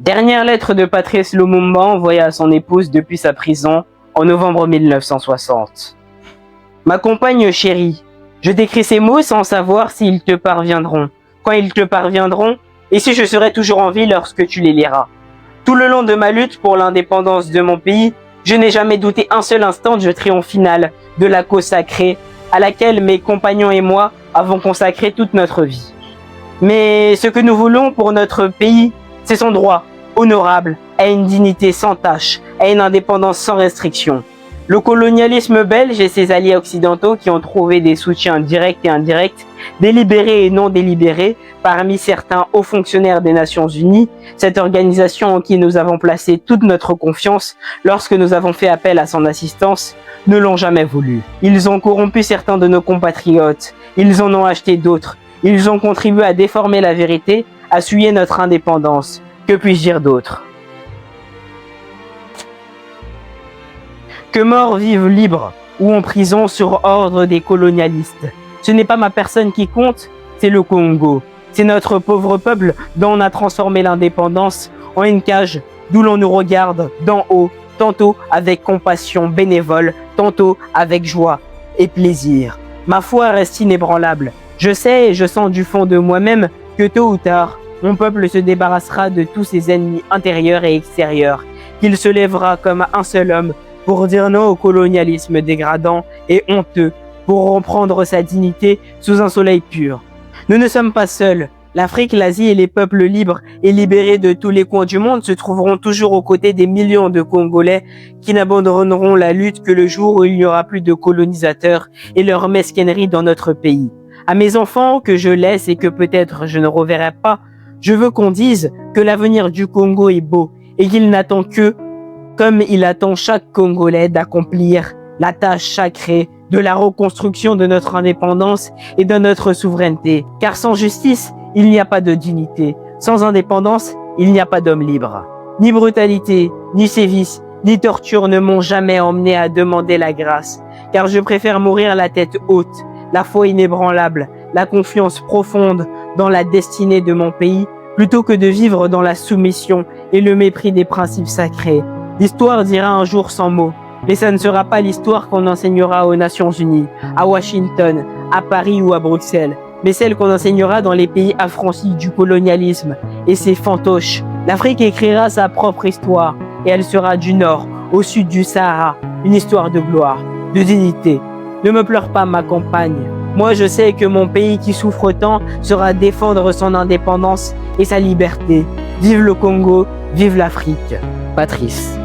Dernière lettre de Patrice Lumumba envoyée à son épouse depuis sa prison en novembre 1960. Ma compagne chérie, je t'écris ces mots sans savoir s'ils te parviendront, quand ils te parviendront, et si je serai toujours en vie lorsque tu les liras. Tout le long de ma lutte pour l'indépendance de mon pays, je n'ai jamais douté un seul instant du triomphe final de la cause sacrée à laquelle mes compagnons et moi avons consacré toute notre vie. Mais ce que nous voulons pour notre pays, c'est son droit honorable à une dignité sans tache, à une indépendance sans restriction. Le colonialisme belge et ses alliés occidentaux qui ont trouvé des soutiens directs et indirects, délibérés et non délibérés, parmi certains hauts fonctionnaires des Nations Unies, cette organisation en qui nous avons placé toute notre confiance lorsque nous avons fait appel à son assistance, ne l'ont jamais voulu. Ils ont corrompu certains de nos compatriotes, ils en ont acheté d'autres, ils ont contribué à déformer la vérité, à souiller notre indépendance. Que puis-je dire d'autre? Que mort vive libre ou en prison sur ordre des colonialistes. Ce n'est pas ma personne qui compte, c'est le Congo. C'est notre pauvre peuple dont on a transformé l'indépendance en une cage d'où l'on nous regarde d'en haut, tantôt avec compassion bénévole, tantôt avec joie et plaisir. Ma foi reste inébranlable. Je sais et je sens du fond de moi-même que tôt ou tard, mon peuple se débarrassera de tous ses ennemis intérieurs et extérieurs, qu'il se lèvera comme un seul homme pour dire non au colonialisme dégradant et honteux, pour reprendre sa dignité sous un soleil pur. Nous ne sommes pas seuls. L'Afrique, l'Asie et les peuples libres et libérés de tous les coins du monde se trouveront toujours aux côtés des millions de Congolais qui n'abandonneront la lutte que le jour où il n'y aura plus de colonisateurs et leur mesquinerie dans notre pays. À mes enfants que je laisse et que peut-être je ne reverrai pas, je veux qu'on dise que l'avenir du Congo est beau et qu'il n'attend que, comme il attend chaque Congolais, d'accomplir la tâche sacrée de la reconstruction de notre indépendance et de notre souveraineté. Car sans justice, il n'y a pas de dignité. Sans indépendance, il n'y a pas d'homme libre. Ni brutalité, ni sévices, ni torture ne m'ont jamais emmené à demander la grâce. Car je préfère mourir la tête haute, la foi inébranlable, la confiance profonde dans la destinée de mon pays, plutôt que de vivre dans la soumission et le mépris des principes sacrés. L'histoire dira un jour sans mots, mais ça ne sera pas l'histoire qu'on enseignera aux Nations Unies, à Washington, à Paris ou à Bruxelles, mais celle qu'on enseignera dans les pays affranchis du colonialisme et ses fantoches. L'Afrique écrira sa propre histoire et elle sera du nord au sud du Sahara, une histoire de gloire, de dignité. Ne me pleure pas, ma compagne. Moi, je sais que mon pays qui souffre tant saura défendre son indépendance et sa liberté. Vive le Congo, vive l'Afrique. Patrice.